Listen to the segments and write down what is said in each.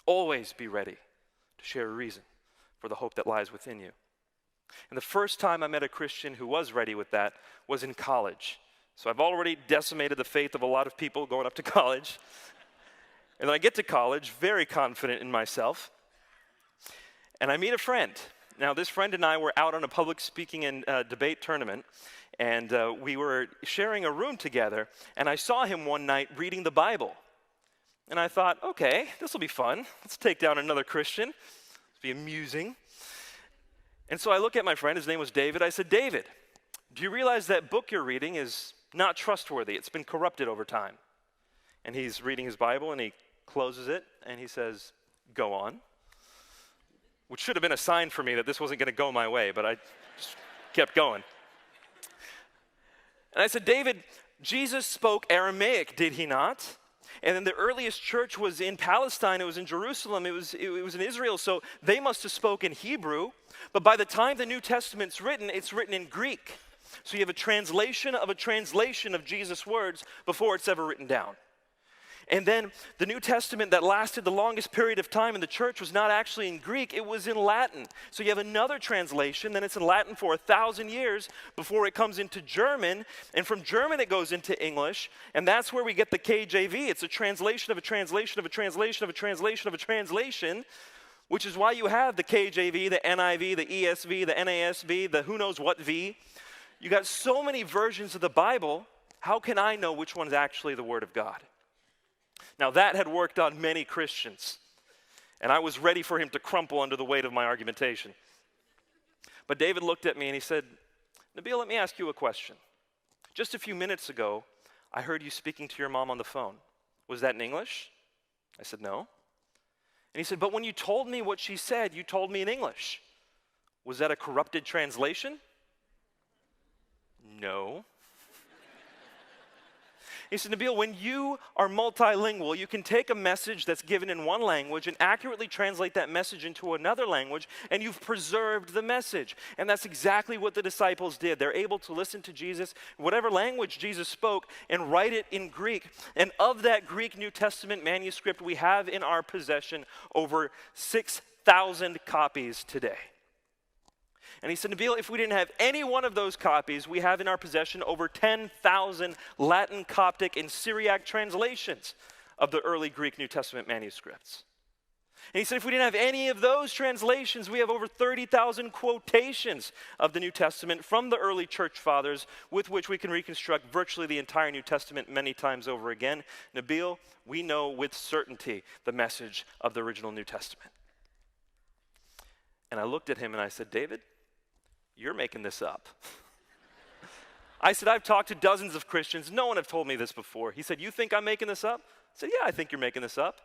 Always be ready to share a reason for the hope that lies within you. And the first time I met a Christian who was ready with that was in college. So I've already decimated the faith of a lot of people going up to college. And then I get to college, very confident in myself, and I meet a friend. Now, this friend and I were out on a public speaking and debate tournament, and we were sharing a room together, and I saw him one night reading the Bible. And I thought, okay, this will be fun. Let's take down another Christian. It'll be amusing. And so I look at my friend, his name was David. I said, David, do you realize that book you're reading is not trustworthy? It's been corrupted over time. And he's reading his Bible, and he closes it, and he says, go on. Which should have been a sign for me that this wasn't going to go my way, but I just kept going. And I said, David, Jesus spoke Aramaic, did he not? And then the earliest church was in Palestine, it was in Jerusalem, it was in Israel, so they must have spoken Hebrew. But by the time the New Testament's written, it's written in Greek. So you have a translation of Jesus' words before it's ever written down. And then the New Testament that lasted the longest period of time in the church was not actually in Greek, it was in Latin. So you have another translation, then it's in Latin for 1,000 years before it comes into German, and from German it goes into English, and that's where we get the KJV. It's a translation of a translation of a translation of a translation of a translation, which is why you have the KJV, the NIV, the ESV, the NASV, the who knows what V. You got so many versions of the Bible, how can I know which one is actually the Word of God? Now that had worked on many Christians, and I was ready for him to crumple under the weight of my argumentation. But David looked at me and he said, Nabil, let me ask you a question. Just a few minutes ago, I heard you speaking to your mom on the phone. Was that in English? I said, no. And he said, but when you told me what she said, you told me in English. Was that a corrupted translation? No. He said, Nabil, when you are multilingual, you can take a message that's given in one language and accurately translate that message into another language, and you've preserved the message. And that's exactly what the disciples did. They're able to listen to Jesus, whatever language Jesus spoke, and write it in Greek. And of that Greek New Testament manuscript, we have in our possession over 6,000 copies today. And he said, Nabil, if we didn't have any one of those copies, we have in our possession over 10,000 Latin, Coptic, and Syriac translations of the early Greek New Testament manuscripts. And he said, if we didn't have any of those translations, we have over 30,000 quotations of the New Testament from the early church fathers with which we can reconstruct virtually the entire New Testament many times over again. Nabil, we know with certainty the message of the original New Testament. And I looked at him and I said, David, you're making this up. I said, I've talked to dozens of Christians. No one have told me this before. He said, you think I'm making this up? I said, yeah, I think you're making this up.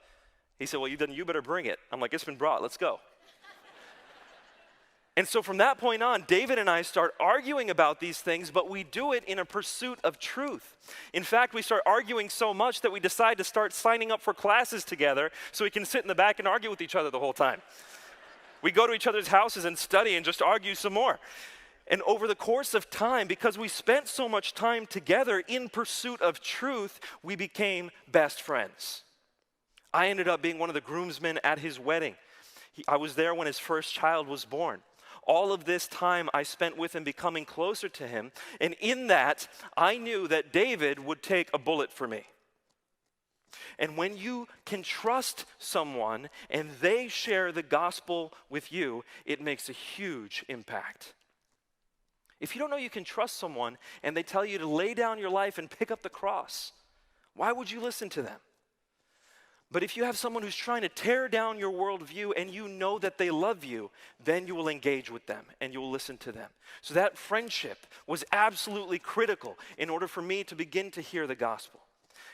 He said, well, then you better bring it. I'm like, it's been brought. Let's go. And so from that point on, David and I start arguing about these things, but we do it in a pursuit of truth. In fact, we start arguing so much that we decide to start signing up for classes together so we can sit in the back and argue with each other the whole time. We go to each other's houses and study and just argue some more. And over the course of time, because we spent so much time together in pursuit of truth, we became best friends. I ended up being one of the groomsmen at his wedding. I was there when his first child was born. All of this time I spent with him, becoming closer to him. And in that, I knew that David would take a bullet for me. And when you can trust someone and they share the gospel with you, it makes a huge impact. If you don't know you can trust someone and they tell you to lay down your life and pick up the cross, why would you listen to them? But if you have someone who's trying to tear down your worldview and you know that they love you, then you will engage with them and you will listen to them. So that friendship was absolutely critical in order for me to begin to hear the gospel.